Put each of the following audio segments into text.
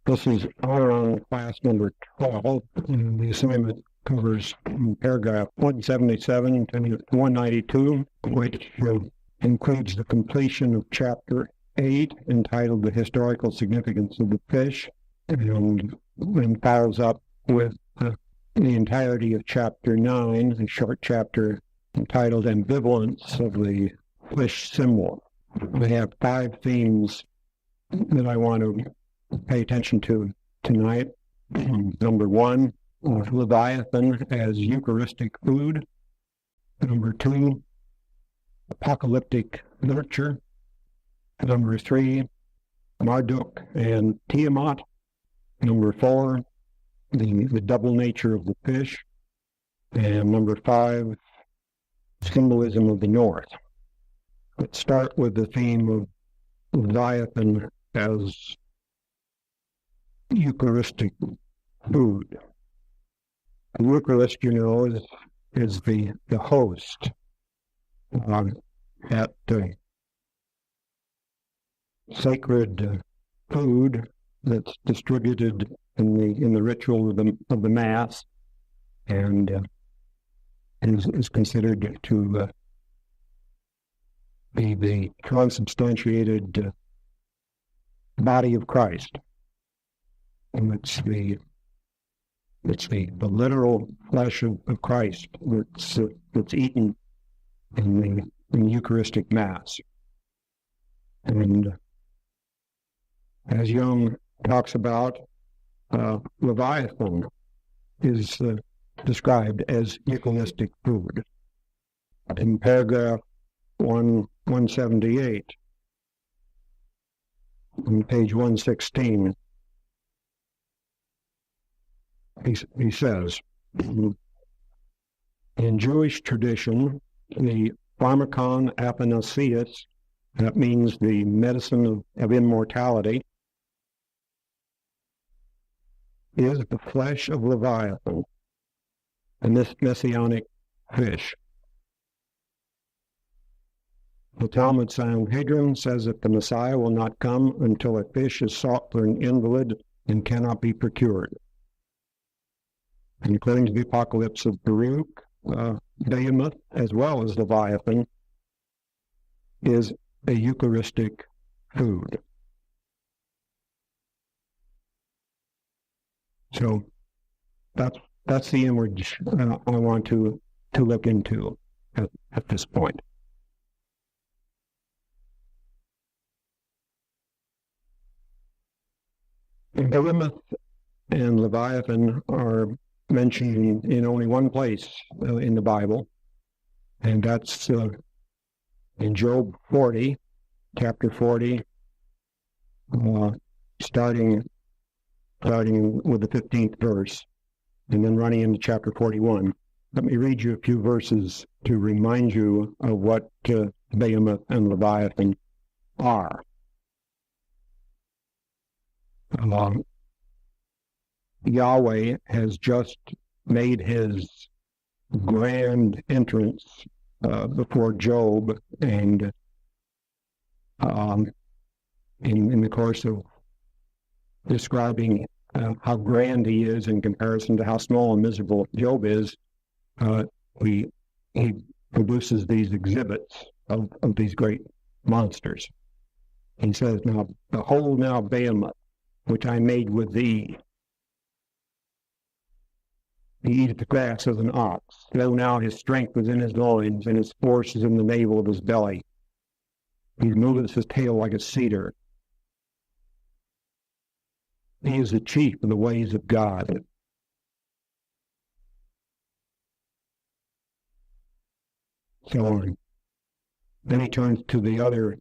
This is Aion class number 12, and the assignment covers paragraph 177 to 192, which includes the completion of chapter 8, entitled The Historical Significance of the Fish, and follows up with the entirety of chapter 9, a short chapter entitled Ambivalence of the Fish Symbol. We have 5 themes that I want to pay attention to tonight. Number 1, Leviathan as Eucharistic food. Number 2, apocalyptic literature. Number 3, Marduk and Tiamat. Number 4, the double nature of the fish. And number 5, symbolism of the North. Let's start with the theme of Leviathan as Eucharistic food. The Eucharist, is the host at sacred food that's distributed in the ritual of the Mass, and is considered to be the consubstantiated body of Christ. And it's the literal flesh of Christ that's eaten in the Eucharistic Mass. And as Jung talks about, Leviathan is described as Eucharistic food. In paragraph 178, on page 116, he says, in Jewish tradition, the pharmakon athanasius, that means the medicine of immortality, is the flesh of Leviathan, and this messianic fish. The Talmud Sanhedrin says that the Messiah will not come until a fish is sought for an invalid and cannot be procured. And according to the Apocalypse of Baruch, Behemoth, as well as Leviathan, is a Eucharistic food. So that's the image I want to look into at this point. Behemoth and Leviathan are mentioned in only one place in the Bible, and that's in Job 40, chapter 40, starting with the 15th verse, and then running into chapter 41. Let me read you a few verses to remind you of what Behemoth and Leviathan are. Yahweh has just made his grand entrance before Job, and in the course of describing how grand he is in comparison to how small and miserable Job is, he produces these exhibits of these great monsters. He says, "Now, behold now Behemoth, which I made with thee. He eateth the grass as an ox. Lo now his strength is in his loins, and his force is in the navel of his belly. He moveth his tail like a cedar. He is the chief of the ways of God." So on. Then he turns to the other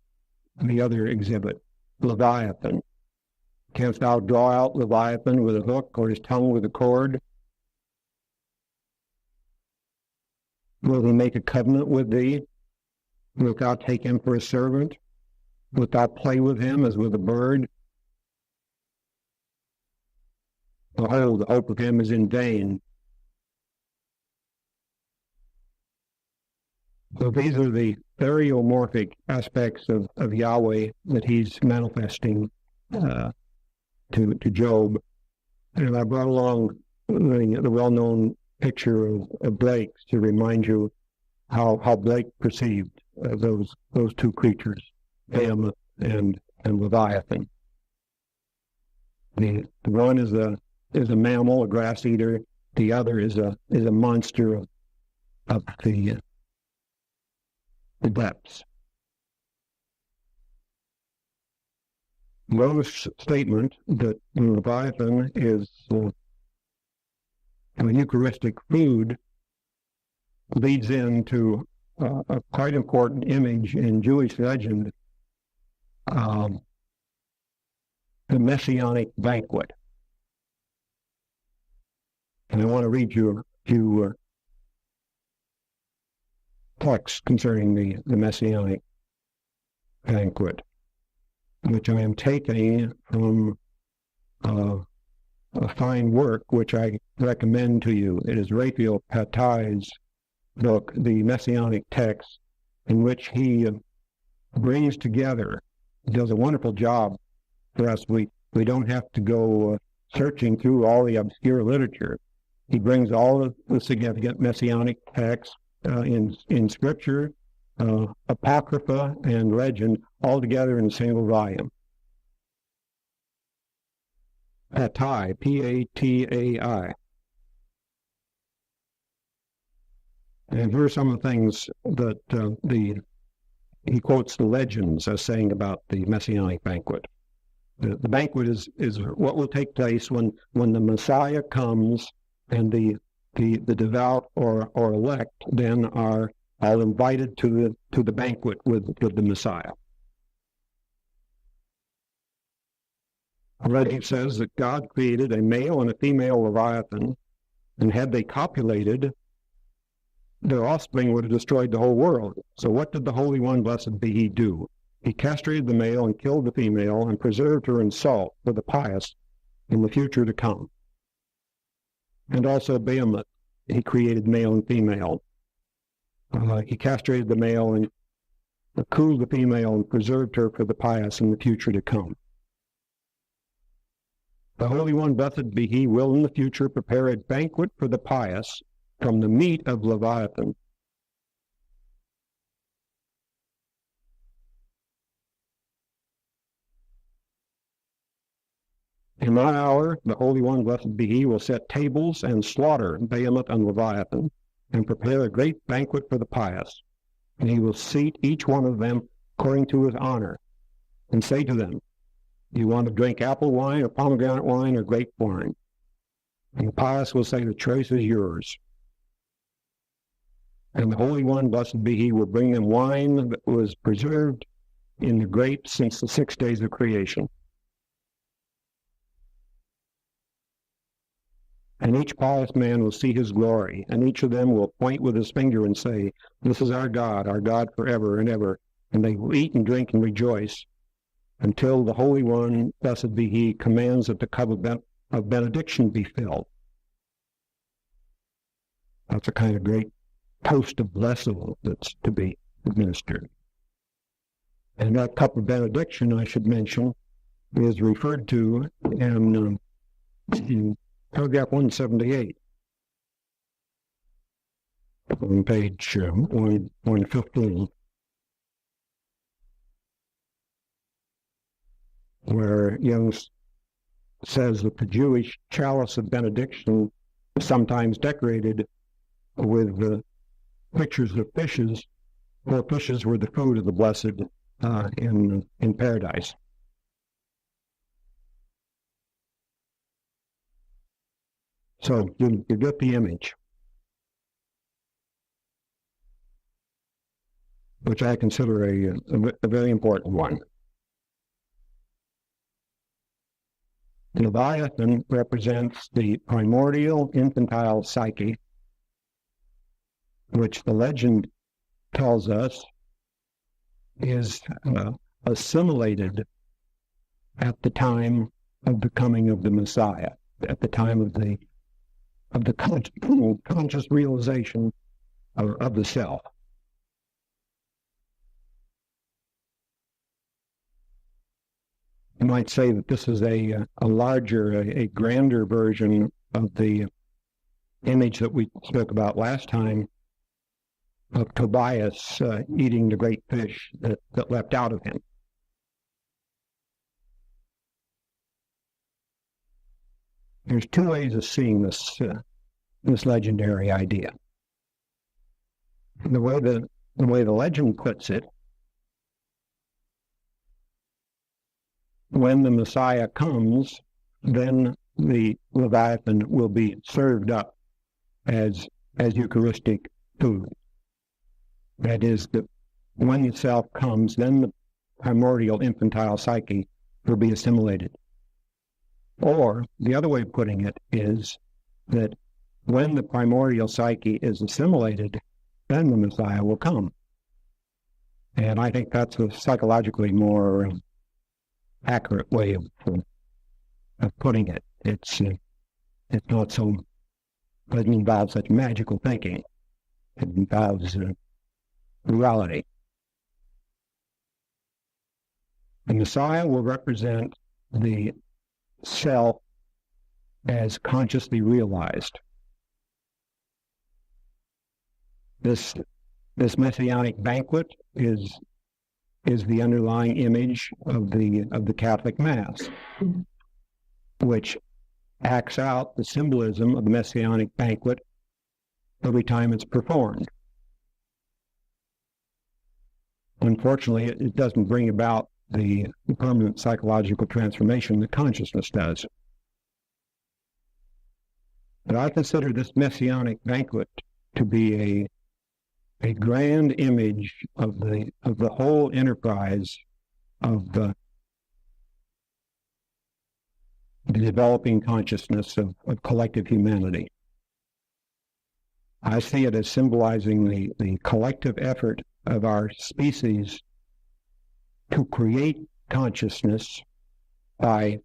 exhibit, Leviathan. "Canst thou draw out Leviathan with a hook, or his tongue with a cord? Will he make a covenant with thee? Wilt thou take him for a servant? Wilt thou play with him as with a bird? Behold, the hope of him is in vain." So these are the theriomorphic aspects of Yahweh that he's manifesting to Job. And I brought along the well-known picture of Blake's to remind you how Blake perceived those two creatures, Behemoth and Leviathan. The one is a mammal, a grass eater. The other is a monster of the depths. Lowe's statement that Leviathan is a Eucharistic food leads into a quite important image in Jewish legend, the Messianic banquet. And I want to read you a few texts concerning the Messianic banquet, which I am taking from a fine work which I recommend to you. It is Raphael Patai's book, The Messianic Text, in which he brings together, does a wonderful job for us. We don't have to go searching through all the obscure literature. He brings all of the significant Messianic texts in Scripture, Apocrypha, and legend, all together in a single volume. Patai, P-A-T-A-I. And here are some of the things that he quotes the legends as saying about the Messianic banquet. The banquet is what will take place when the Messiah comes, and the devout or elect then are all invited to the banquet with the Messiah. Already says that God created a male and a female Leviathan, and had they copulated, their offspring would have destroyed the whole world. So what did the Holy One, blessed be He, do? He castrated the male and killed the female and preserved her in salt for the pious in the future to come. And also Behemoth, he created male and female. He castrated the male and cooled the female and preserved her for the pious in the future to come. The Holy One, blessed be He, will in the future prepare a banquet for the pious from the meat of Leviathan. In that hour, the Holy One, blessed be He, will set tables and slaughter Behemoth and Leviathan, and prepare a great banquet for the pious. And He will seat each one of them according to his honor, and say to them, you want to drink apple wine or pomegranate wine or grape wine? And the pious will say, the choice is yours. And the Holy One, blessed be He, will bring them wine that was preserved in the grapes since the 6 days of creation. And each pious man will see his glory, and each of them will point with his finger and say, this is our God forever and ever. And they will eat and drink and rejoice until the Holy One, blessed be He, commands that the cup of benediction be filled. That's a kind of great toast of blessing that's to be administered. And that cup of benediction, I should mention, is referred to in paragraph 178 on page 115, where Jung says that the Jewish chalice of benediction is sometimes decorated with pictures of fishes, for fishes were the food of the blessed in paradise. So you get the image, which I consider a very important one. Leviathan represents the primordial infantile psyche, which the legend tells us is assimilated at the time of the coming of the Messiah, at the time of the conscious realization of the self. You might say that this is a larger, a grander version of the image that we spoke about last time of Tobias eating the great fish that leapt out of him. There's two ways of seeing this legendary idea. The way the legend puts it, when the Messiah comes, then the Leviathan will be served up as Eucharistic food. That is, that when the self comes, then the primordial infantile psyche will be assimilated. Or the other way of putting it is that when the primordial psyche is assimilated, then the Messiah will come. And I think that's a psychologically more accurate way of putting it. It's not so, it doesn't involve such magical thinking. It involves reality. The Messiah will represent the self as consciously realized. This messianic banquet is the underlying image of the Catholic Mass, which acts out the symbolism of the messianic banquet every time it's performed. Unfortunately, it doesn't bring about the permanent psychological transformation that consciousness does. But I consider this messianic banquet to be a grand image of the whole enterprise of the developing consciousness of collective humanity. I see it as symbolizing the collective effort of our species to create consciousness by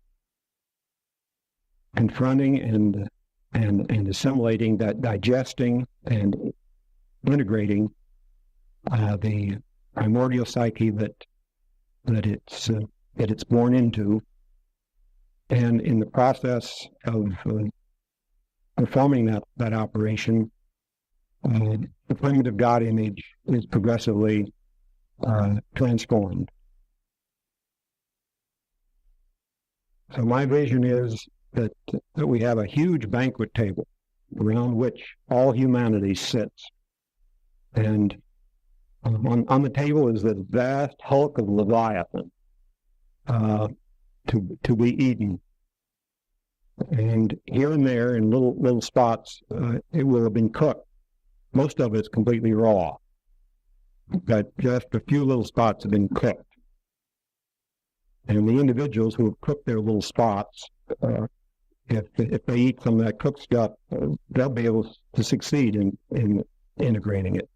confronting and assimilating, that digesting and integrating the primordial psyche that it's born into, and in the process of performing that operation, the primitive God image is progressively transformed. So my vision is that we have a huge banquet table around which all humanity sits. And on the table is this vast hulk of Leviathan to be eaten. And here and there in little spots, it will have been cooked. Most of it's completely raw, but just a few little spots have been cooked. And the individuals who have cooked their little spots, if they eat some of that cooked stuff, they'll be able to succeed in integrating it.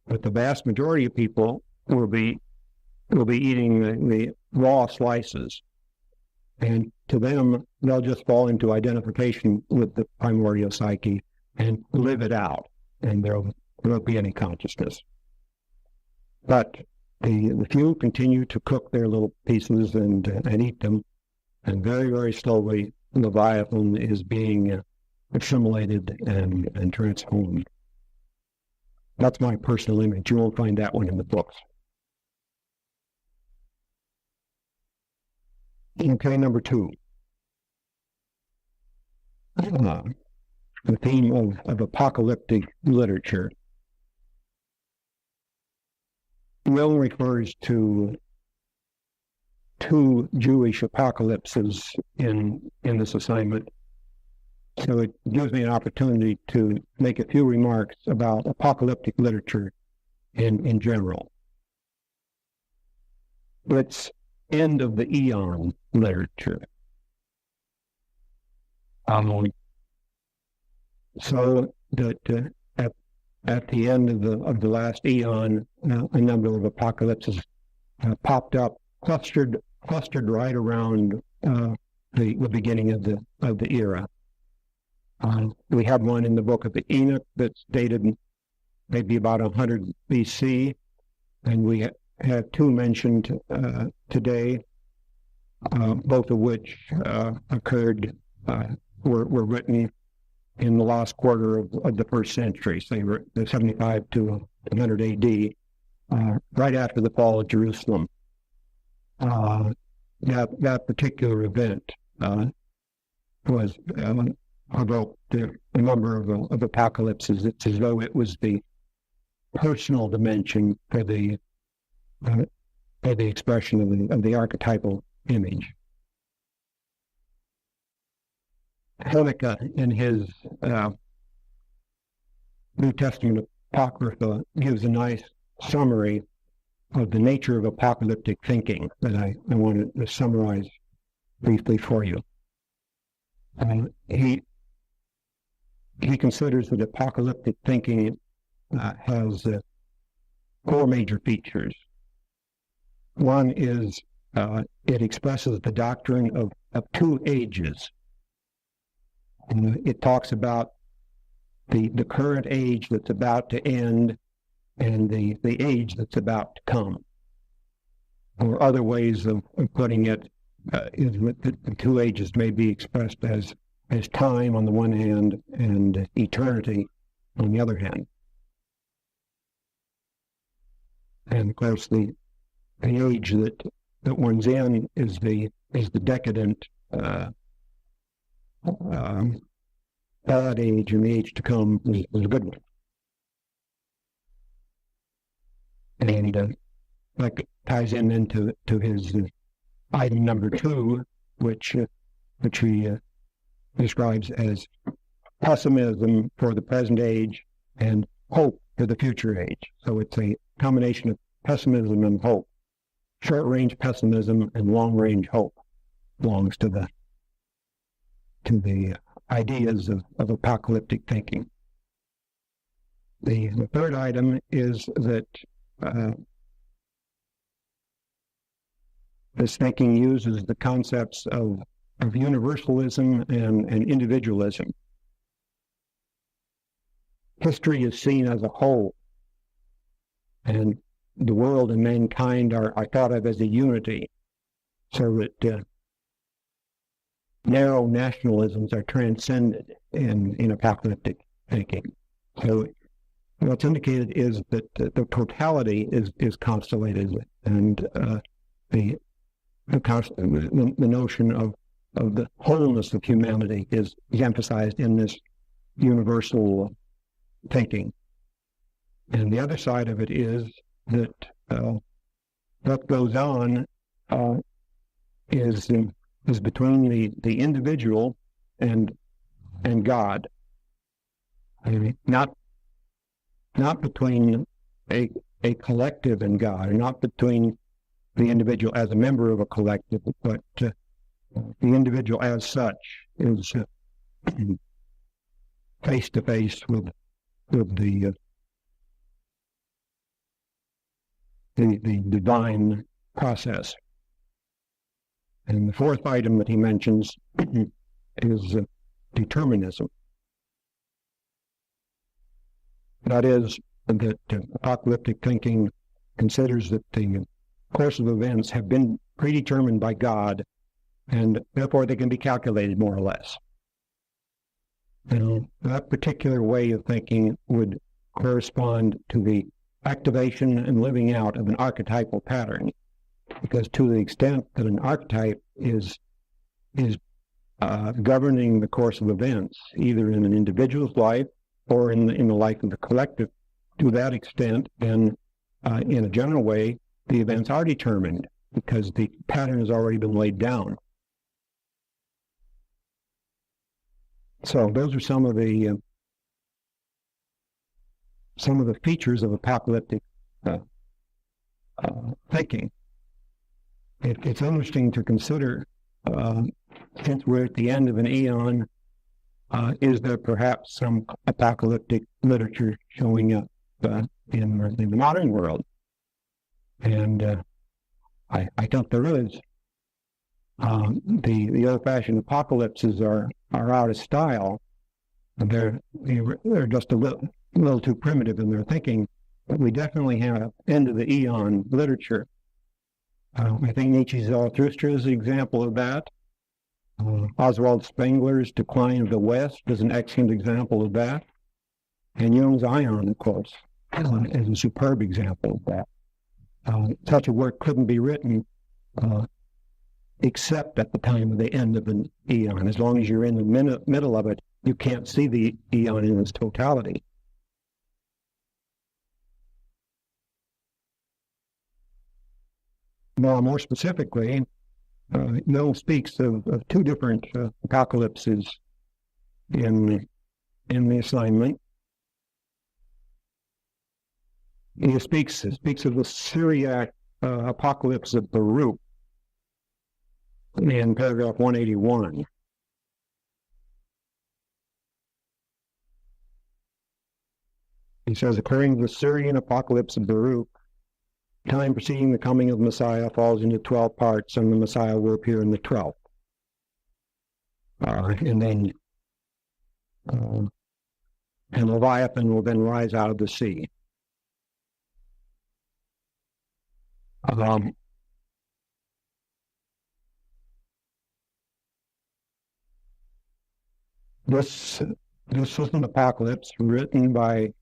But the vast majority of people will be eating the raw slices, and to them, they'll just fall into identification with the primordial psyche and live it out, and there won't be any consciousness. But the few continue to cook their little pieces and eat them, and very, very slowly, Leviathan is being assimilated and transformed. That's my personal image. You won't find that one in the books. Okay, number 2. The theme of apocalyptic literature. Jung refers to 2 Jewish apocalypses in this assignment. So it gives me an opportunity to make a few remarks about apocalyptic literature in general. It's end of the Aion literature. So that at the end of the last Aion, a number of apocalypses popped up, clustered right around the beginning of the era. We had one in the book of Enoch that's dated maybe about 100 BC, and we have 2 mentioned today. both of which were written in the last quarter of the first century, say the 75 to 100 AD, right after the fall of Jerusalem. That particular event was evoked a number of apocalypses. It's as though it was the personal dimension for the expression of the archetypal image. Seneca, in his New Testament Apocrypha, gives a nice summary of the nature of apocalyptic thinking that I want to summarize briefly for you. He considers that apocalyptic thinking has four major features. One is it expresses the doctrine of two ages. It talks about the current age that's about to end and the age that's about to come. Or other ways of putting it is that the two ages may be expressed as time on the one hand and eternity on the other hand. And of course, the age that one's in is the decadent bad age, and the age to come is a good one. And that ties into his item number 2, which he describes as pessimism for the present age and hope for the future age. So it's a combination of pessimism and hope. Short-range pessimism and long-range hope belongs to the ideas of apocalyptic thinking. The third item is that this thinking uses the concepts of universalism and individualism. History is seen as a whole, and the world and mankind are thought of as a unity, so that narrow nationalisms are transcended in apocalyptic thinking. So what's indicated is that the totality is constellated, and the notion of the wholeness of humanity is emphasized in this universal thinking. And the other side of it is that what goes on is between the individual and God. I mean, not between a collective and God, or not between the individual as a member of a collective, but the individual as such is face to face with the divine process. And the fourth item that he mentions is determinism. That is, that apocalyptic thinking considers that the course of events have been predetermined by God, and therefore they can be calculated more or less. And that particular way of thinking would correspond to the activation and living out of an archetypal pattern, because to the extent that an archetype is governing the course of events, either in an individual's life or in the life of the collective, to that extent, then in a general way, the events are determined because the pattern has already been laid down. So those are some of the features of apocalyptic thinking. It's interesting to consider, since we're at the end of an eon, is there perhaps some apocalyptic literature showing up in the modern world? And I think there is. The old-fashioned apocalypses are out of style. They're just a little too primitive in their thinking. But we definitely have end of the eon literature I think Nietzsche's Zarathustra is an example of that. Oswald Spengler's Decline of the West is an excellent example of that. And Jung's Aion, of course, is a superb example of that. Such a work couldn't be written except at the time of the end of an eon. As long as you're in the middle of it, you can't see the eon in its totality. Now, more specifically, Jung speaks of two different apocalypses in the assignment. He speaks of the Syriac apocalypse of Baruch in paragraph 181. He says, according to the Syrian apocalypse of Baruch, time preceding the coming of Messiah falls into 12 parts, and the Messiah will appear in the 12th. And Leviathan will then rise out of the sea. This was an apocalypse written by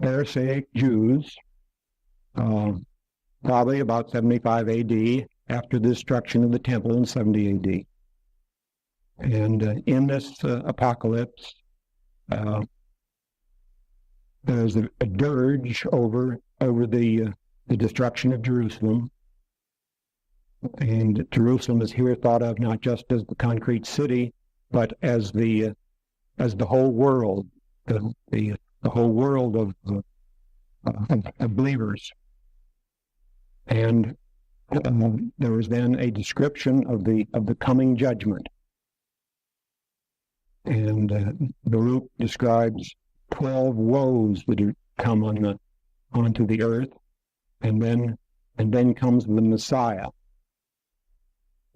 Pharisaic Jews, probably about 75 A.D., after the destruction of the temple in 70 A.D. And in this apocalypse, there's a dirge over the destruction of Jerusalem. And Jerusalem is here thought of not just as the concrete city, but as the whole world, the whole world of believers. And there was then a description of the coming judgment. And Baruch describes 12 woes that are come onto the earth, and then comes the Messiah.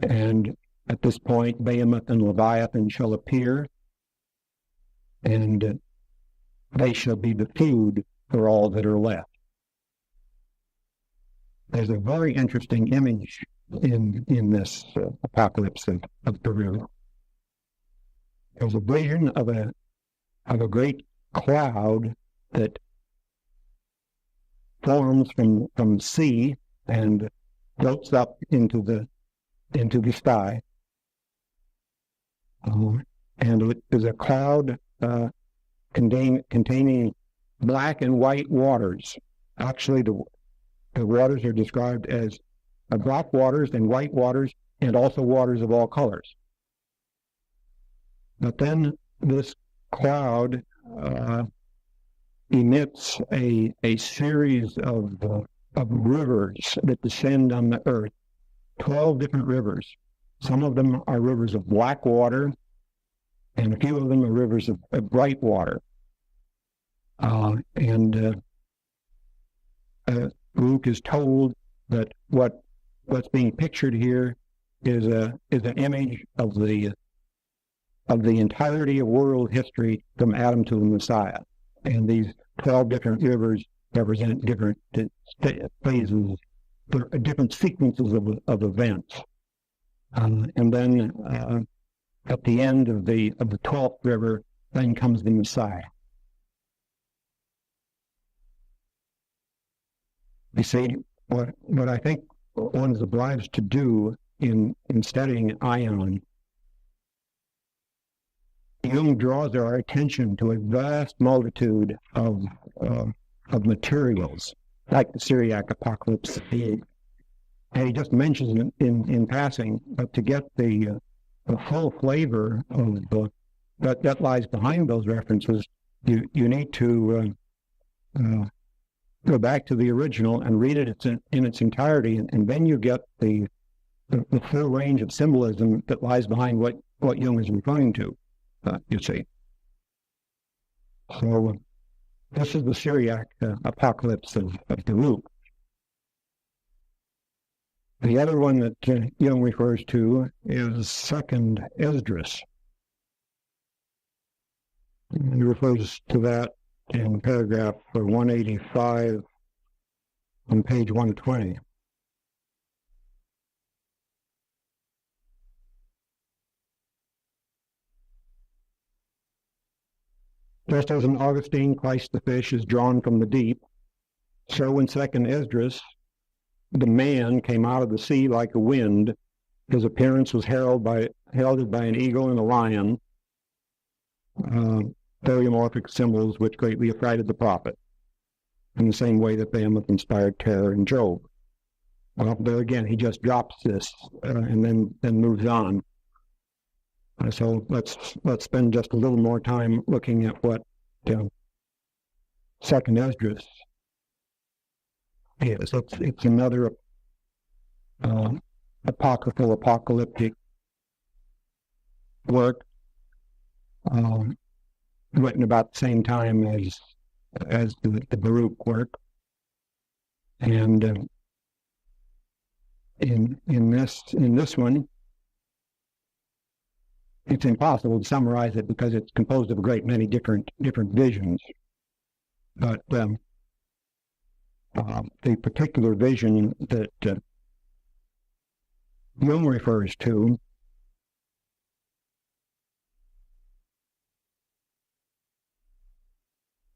And at this point, Behemoth and Leviathan shall appear, and they shall be the food for all that are left. There's a very interesting image in this apocalypse of Baruch. There's a vision of a great cloud that forms from sea and floats up into the sky. And it is a cloud containing black and white waters. Actually, the waters are described as black waters and white waters, and also waters of all colors. But then this cloud emits a series of rivers that descend on the earth, 12 different rivers. Some of them are rivers of black water, and a few of them are rivers of bright water. Baruch is told that what's being pictured here is an image of the entirety of world history from Adam to the Messiah. And these 12 different rivers represent different phases, different sequences of events. And then at the end of the 12th river, then comes the Messiah. You see, what I think one is obliged to do in studying Aion, Jung draws our attention to a vast multitude of materials, like the Syriac apocalypse. And he just mentions it in passing, but to get the full flavor of that lies behind those references, you need to go back to the original and read it in its entirety, and then you get the full range of symbolism that lies behind what Jung is referring to. You see. So this is the Syriac apocalypse of Baruch. The other one that Jung refers to is Second Esdras. He refers to that in paragraph 185 on page 120. Just as in Augustine, Christ the fish is drawn from the deep, so in second Esdras, the man came out of the sea like a wind. His appearance was heralded by an eagle and a lion, theriomorphic symbols which greatly affrighted the prophet, in the same way that Behemoth inspired terror in Job. Well, there again, he just drops this and then moves on. So let's spend just a little more time looking at what second Esdras is. It's another apocryphal, apocalyptic work written about the same time as the Baruch work, and in this one, it's impossible to summarize it because it's composed of a great many different visions. But the particular vision that Jung refers to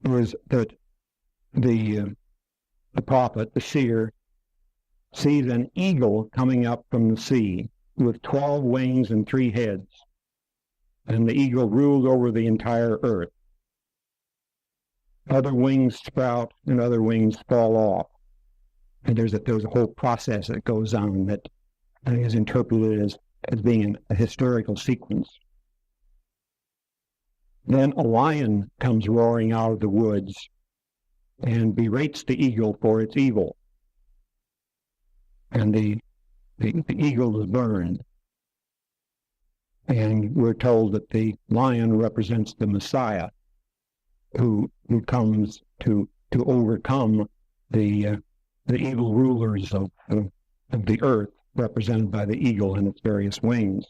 was that the prophet, the seer, sees an eagle coming up from the sea with 12 wings and 3 heads, and the eagle rules over the entire earth. Other wings sprout and other wings fall off, and there's a whole process that goes on that is interpreted as being a historical sequence. Then a lion comes roaring out of the woods and berates the eagle for its evil. And the eagle is burned. And we're told that the lion represents the Messiah who comes to overcome the evil rulers of the earth, represented by the eagle and its various wings.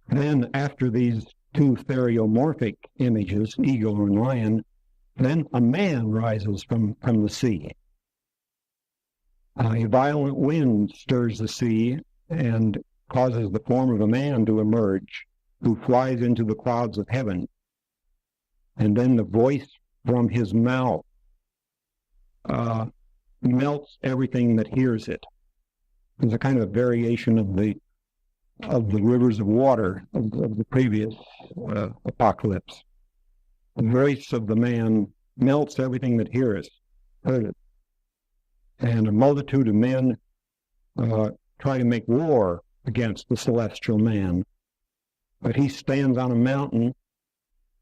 Then, after these 2 theriomorphic images, eagle and lion, then a man rises from the sea. A violent wind stirs the sea and causes the form of a man to emerge, who flies into the clouds of heaven. And then the voice from his mouth melts everything that hears it. It's a kind of variation of the rivers of water of the previous apocalypse. The voice of the man melts everything that heard it. And a multitude of men try to make war against the celestial man. But he stands on a mountain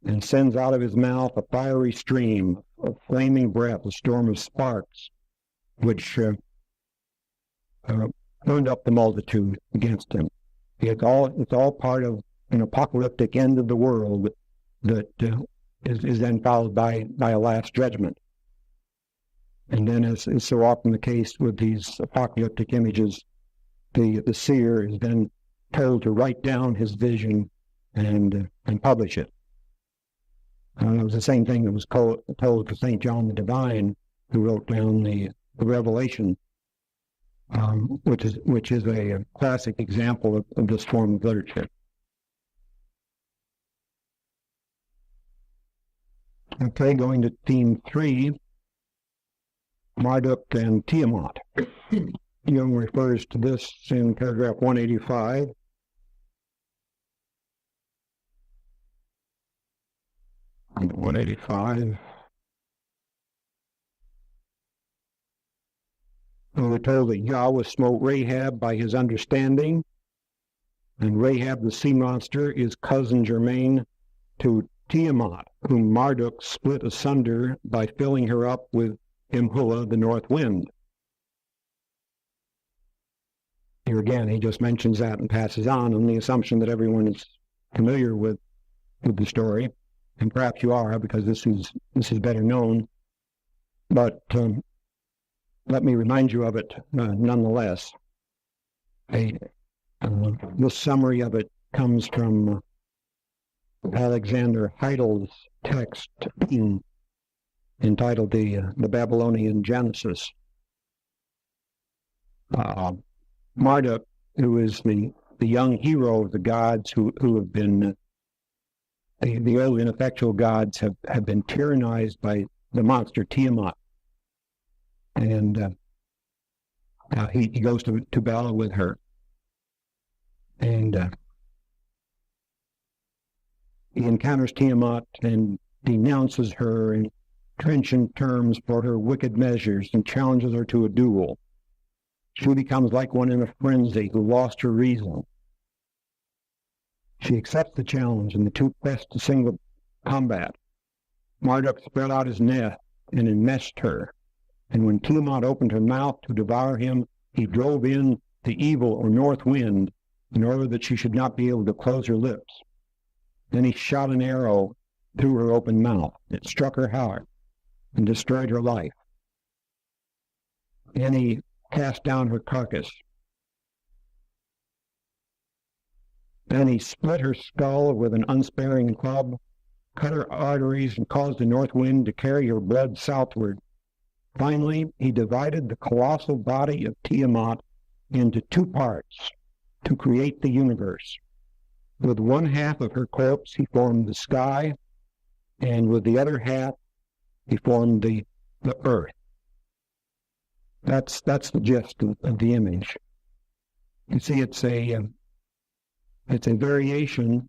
and sends out of his mouth a fiery stream of flaming breath, a storm of sparks, which burned up the multitude against him. It's all part of an apocalyptic end of the world that is then followed by a last judgment. And then, as is so often the case with these apocalyptic images, the seer is then told to write down his vision and publish it. It was the same thing that was told to St. John the Divine, who wrote down the Revelation, which is a classic example of this form of literature. Okay, going to theme 3, Marduk and Tiamat. Jung refers to this in paragraph 185. We're told that Yahweh smote Rahab by his understanding, and Rahab the sea monster is cousin germain to Tiamat, whom Marduk split asunder by filling her up with Imhullah, the north wind. Here again, he just mentions that and passes on the assumption that everyone is familiar with the story, and perhaps you are, because this is better known. But let me remind you of it nonetheless. This summary of it comes from Alexander Heidel's text entitled the Babylonian Genesis. Marduk, who is the young hero of the gods who have been the old ineffectual gods have been tyrannized by the monster Tiamat. And he goes to battle with her. And he encounters Tiamat and denounces her in trenchant terms for her wicked measures and challenges her to a duel. She becomes like one in a frenzy who lost her reason. She accepts the challenge, and the two press to single combat. Marduk spread out his net and enmeshed her, and when Tiamat opened her mouth to devour him, he drove in the evil or north wind in order that she should not be able to close her lips. Then he shot an arrow through her open mouth. It struck her heart and destroyed her life. Then he cast down her carcass. Then he split her skull with an unsparing club, cut her arteries, and caused the north wind to carry her blood southward. Finally, he divided the colossal body of Tiamat into two parts to create the universe. With one half of her corpse, he formed the sky, and with the other half, he formed the earth. That's the gist of the image. You see, it's a variation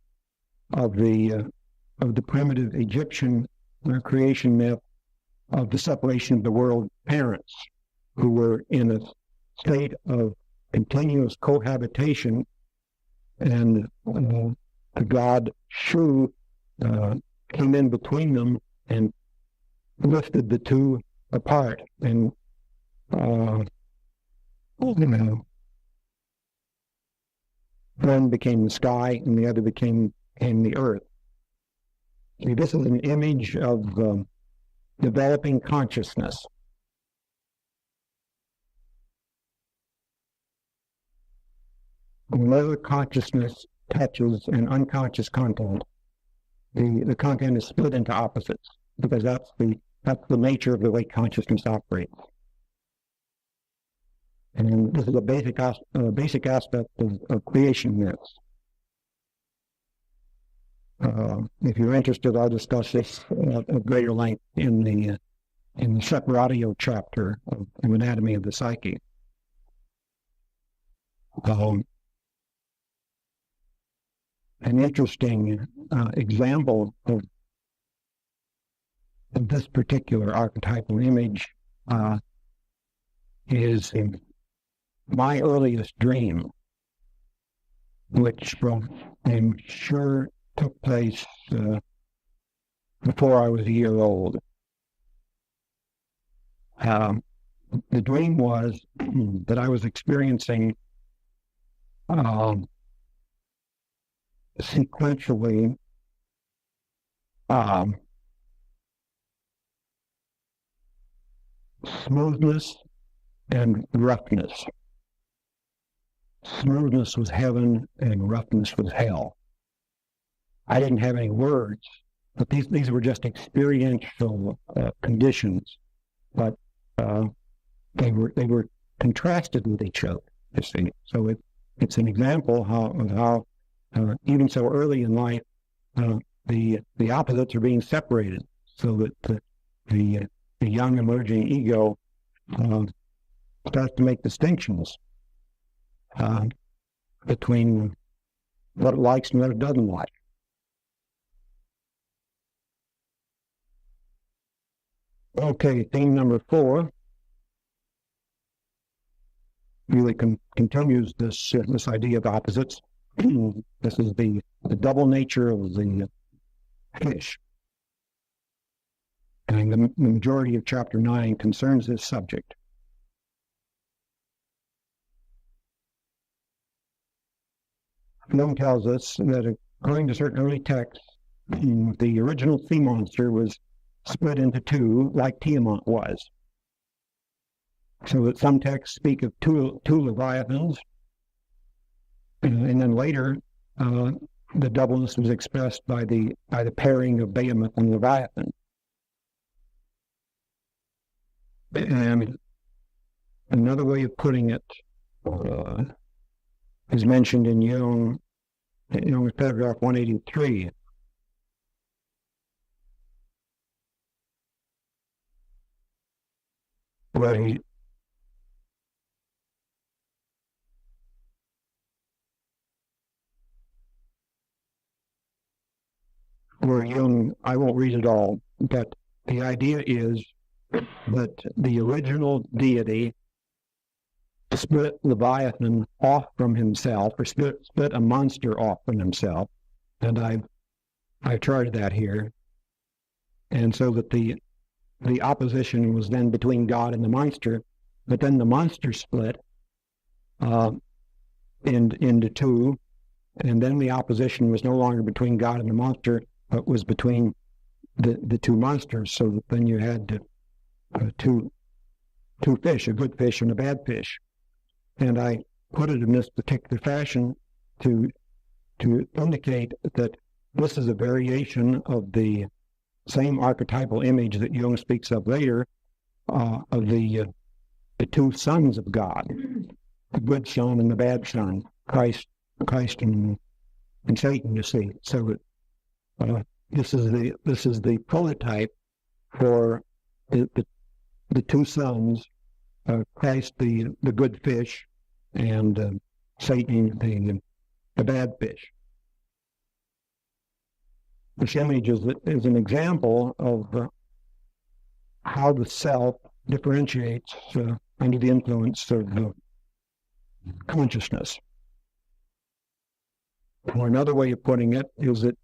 of the primitive Egyptian creation myth of the separation of the world parents, who were in a state of continuous cohabitation, and the god Shu came in between them and lifted the two apart, and one became the sky and the other became the earth. See, this is an image of developing consciousness. Whenever consciousness touches an unconscious content, the content is split into opposites, because that's the nature of the way consciousness operates. And this is a basic aspect of creation myths. If you're interested, I'll discuss this at greater length in the separate audio chapter of Anatomy of the Psyche. An interesting example of this particular archetypal image is my earliest dream, which I'm sure took place before I was a year old. The dream was that I was experiencing sequentially smoothness and roughness. Smoothness was heaven and roughness was hell. I didn't have any words, but these were just experiential conditions, but they were contrasted with each other, you see. So it's an example of how even so early in life the opposites are being separated, so that the young emerging ego starts to make distinctions between what it likes and what it doesn't like. Okay, theme number 4 really continues this idea of opposites. This is the double nature of the fish. And the majority of chapter 9 concerns this subject. Jung tells us that according to certain early texts, the original sea monster was split into two, like Tiamat was. So that some texts speak of two leviathans, and then later the doubleness was expressed by the pairing of Behemoth and Leviathan. And another way of putting it is mentioned in Jung's paragraph 183. where Jung, I won't read it all, but the idea is that the original deity split Leviathan off from himself, or split a monster off from himself, and I've charted that here, and so that the opposition was then between God and the monster, but then the monster split into two, and then the opposition was no longer between God and the monster, but was between the two monsters. So that then you had two fish, a good fish and a bad fish. And I put it in this particular fashion to indicate that this is a variation of the same archetypal image that Jung speaks of later, of the two sons of God, the good son and the bad son, Christ and Satan. You see, so this is the prototype for the two sons, Christ the good fish, and Satan the bad fish. This image is an example of how the self differentiates under the influence of consciousness. Or another way of putting it is that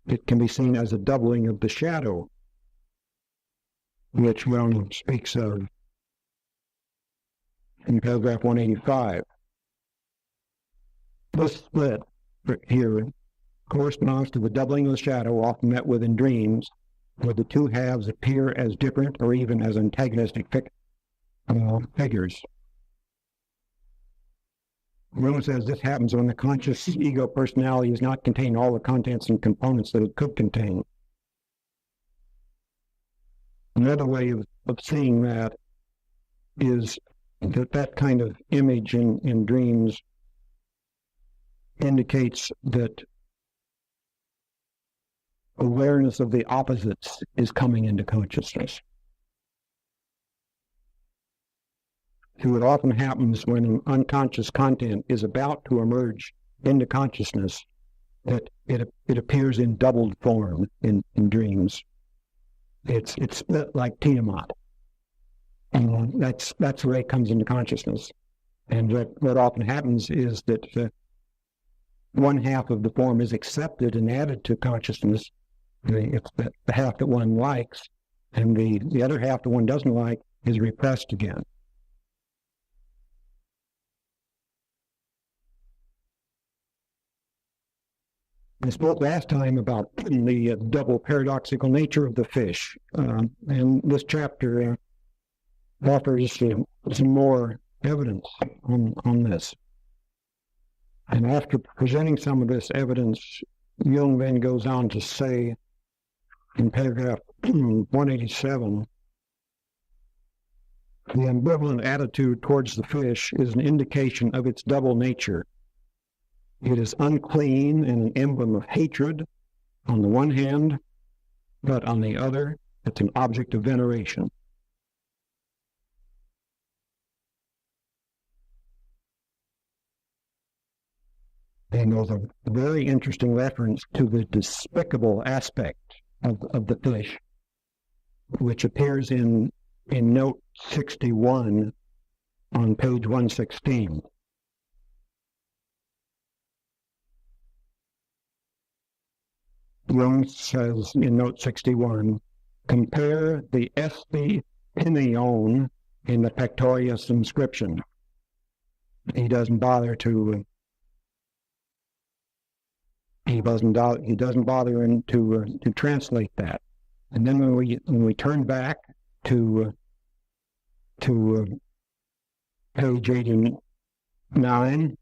it can be seen as a doubling of the shadow, which Jung speaks of in paragraph 185. This split here corresponds to the doubling of the shadow often met with in dreams, where the two halves appear as different or even as antagonistic figures. Jung says this happens when the conscious ego personality does not contain all the contents and components that it could contain. Another way of seeing that is that kind of image in dreams indicates that awareness of the opposites is coming into consciousness. So it often happens when an unconscious content is about to emerge into consciousness that it appears in doubled form in dreams. It's split like Tiamat. And that's where it comes into consciousness. And what often happens is that one half of the form is accepted and added to consciousness. It's the half that one likes, and the other half that one doesn't like is repressed again. I spoke last time about the double paradoxical nature of the fish, and this chapter offers some more evidence on this. And after presenting some of this evidence, Jung then goes on to say in paragraph 187, the ambivalent attitude towards the fish is an indication of its double nature. It is unclean and an emblem of hatred on the one hand, but on the other, it's an object of veneration. And there's a very interesting reference to the despicable aspect of the fish, which appears in note 61 on page 116. Jung says in note 61, compare the Aion in the Pectorius inscription. He doesn't bother to translate that. And then when we turn back to page 89,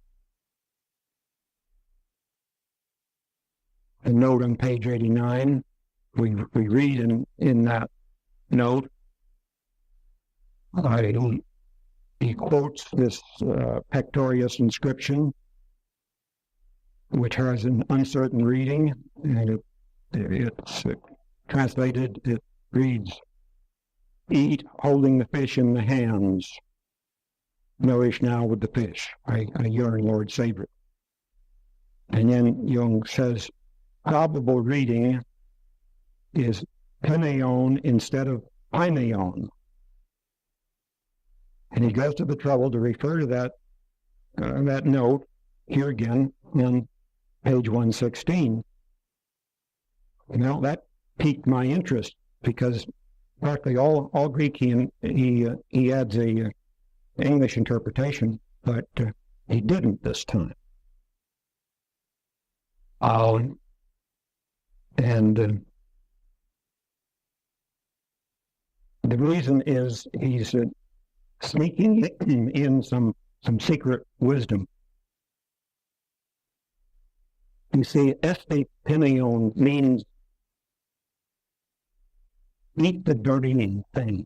a note on page 89, we read in that note, he quotes this Pectorius inscription, which has an uncertain reading, and it's translated, it reads, eat holding the fish in the hands. Nourish now with the fish. I yearn, Lord, savor it. And then Jung says, probable reading is Aion instead of Aion. And he goes to the trouble to refer to that note here again on page 116. Now that piqued my interest because practically all Greek he adds a English interpretation, but he didn't this time. And the reason is he's sneaking in some secret wisdom. You see, Aion means eat the dirty thing,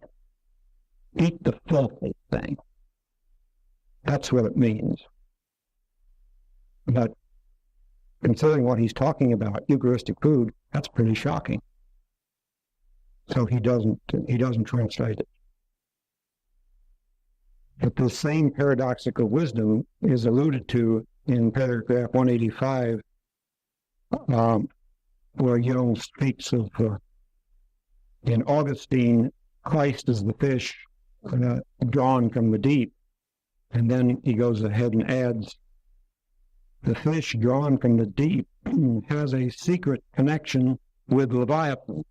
eat the filthy thing. That's what it means. But considering what he's talking about, Eucharistic food, that's pretty shocking. So he doesn't translate it. But the same paradoxical wisdom is alluded to in paragraph 185, where Jung speaks of, in Augustine, Christ is the fish drawn from the deep. And then he goes ahead and adds, the fish drawn from the deep has a secret connection with Leviathan.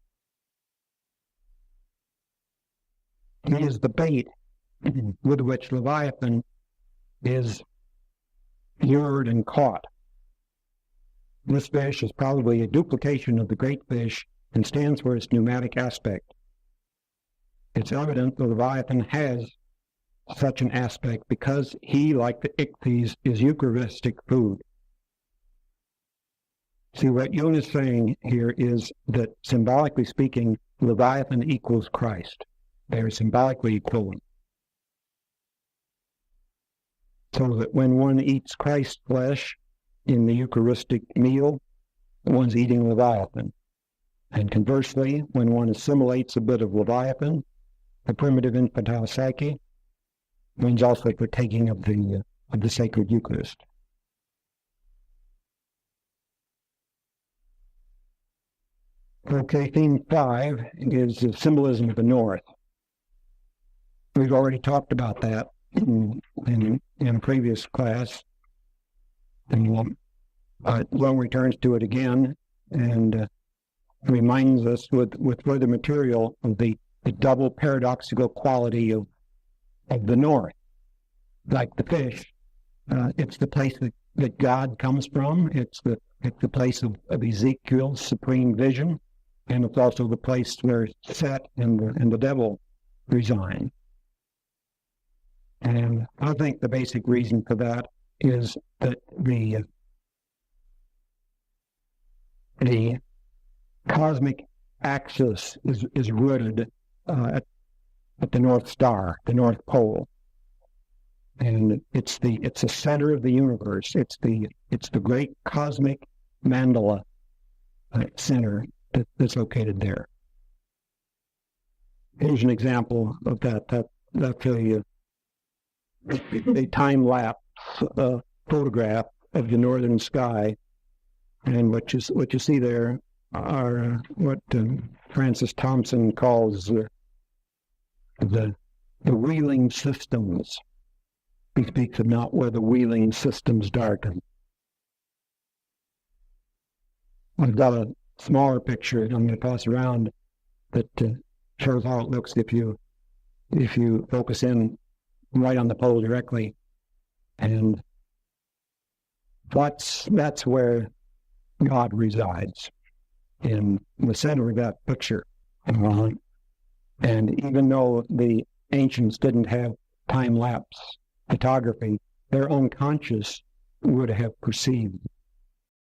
He is the bait with which Leviathan is lured and caught. This fish is probably a duplication of the great fish and stands for its pneumatic aspect. It's evident the Leviathan has such an aspect because he, like the ichthyes, is Eucharistic food. See, what Jung is saying here is that, symbolically speaking, Leviathan equals Christ. They are symbolically equivalent. So that when one eats Christ's flesh in the Eucharistic meal, one's eating Leviathan. And conversely, when one assimilates a bit of Leviathan, the primitive infantile psyche, one's also partaking of the sacred Eucharist. Okay, theme 5 is the symbolism of the North. We've already talked about that in a previous class, and Jung returns to it again and reminds us with further material of the double paradoxical quality of the North. Like the fish, it's the place that God comes from. It's the place of Ezekiel's supreme vision, and it's also the place where Set and the devil reside. And I think the basic reason for that is that the cosmic axis is rooted at the North Star, the North Pole, and it's the center of the universe. It's the great cosmic mandala center that's located there. Here's an example of that. That's a time-lapse photograph of the northern sky, and what you see there are what Francis Thompson calls the wheeling systems. He speaks of not where the wheeling systems darken. I've got a smaller picture I'm going to pass around that shows how it looks if you focus in right on the pole directly, and that's where God resides, in the center of that picture. And even though the ancients didn't have time-lapse photography, their unconscious would have perceived